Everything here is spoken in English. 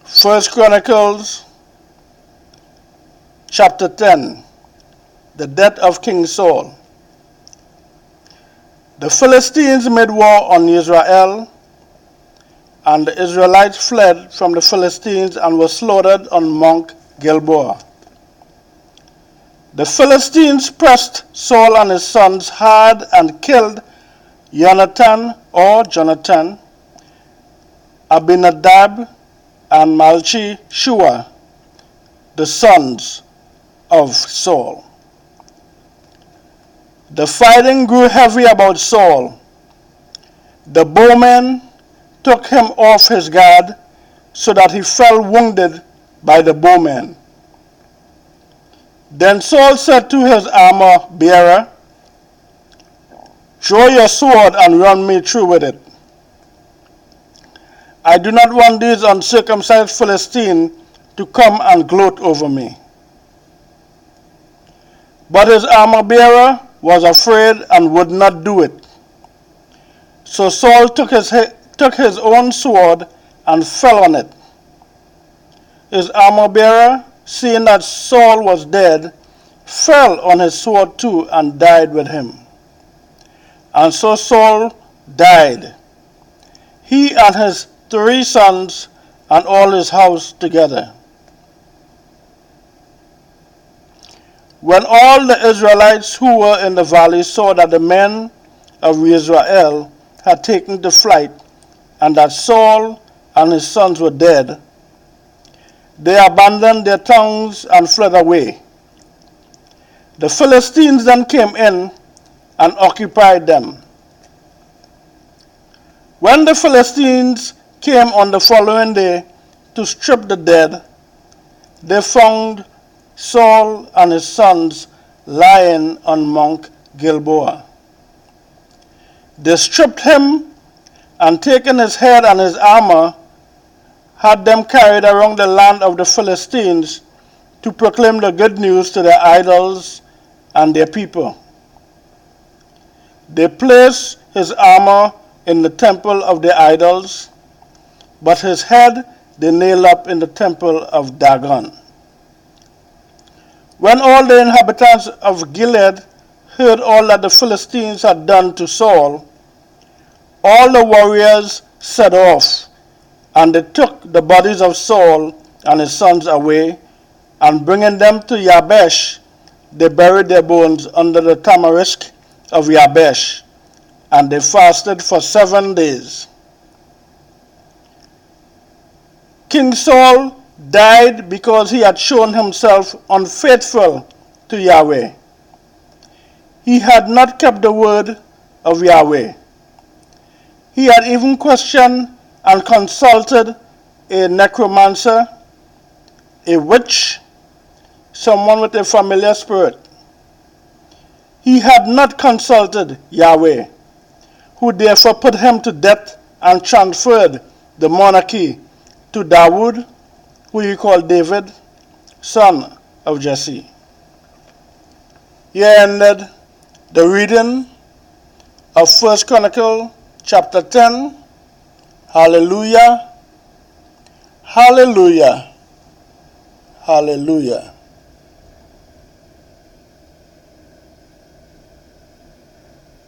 First Chronicles chapter 10, the death of King Saul. The Philistines made war on Israel, and the Israelites fled from the Philistines and were slaughtered on Mount Gilboa. The Philistines pressed Saul and his sons hard and killed Jonathan, Abinadab, and Malchi-Shua, the sons of Saul. The fighting grew heavy about Saul. The bowmen took him off his guard so that he fell wounded by the bowmen. Then Saul said to his armor bearer, "Draw your sword and run me through with it. I do not want these uncircumcised Philistines to come and gloat over me." But his armor bearer was afraid and would not do it. So Saul took his own sword and fell on it. His armor bearer, seeing that Saul was dead, fell on his sword too and died with him. And so Saul died, he and his 3 sons and all his house together. When all the Israelites who were in the valley saw that the men of Israel had taken to flight, and that Saul and his sons were dead, they abandoned their tongues and fled away. The Philistines then came in and occupied them. When the Philistines came on the following day to strip the dead, they found Saul and his sons lying on Mount Gilboa. They stripped him and, taking his head and his armor, had them carried around the land of the Philistines to proclaim the good news to their idols and their people. They placed his armor in the temple of their idols, but his head they nailed up in the temple of Dagon. When all the inhabitants of Gilead heard all that the Philistines had done to Saul, all the warriors set off, and they took the bodies of Saul and his sons away, and bringing them to Yabesh, they buried their bones under the tamarisk of Yabesh, and they fasted for 7 days. King Saul died because he had shown himself unfaithful to Yahweh. He had not kept the word of Yahweh. He had even questioned and consulted a necromancer, a witch, someone with a familiar spirit. He had not consulted Yahweh, who therefore put him to death and transferred the monarchy to Dawood, who he called David, son of Jesse. Here ended the reading of First Chronicles chapter 10. Hallelujah, hallelujah, hallelujah.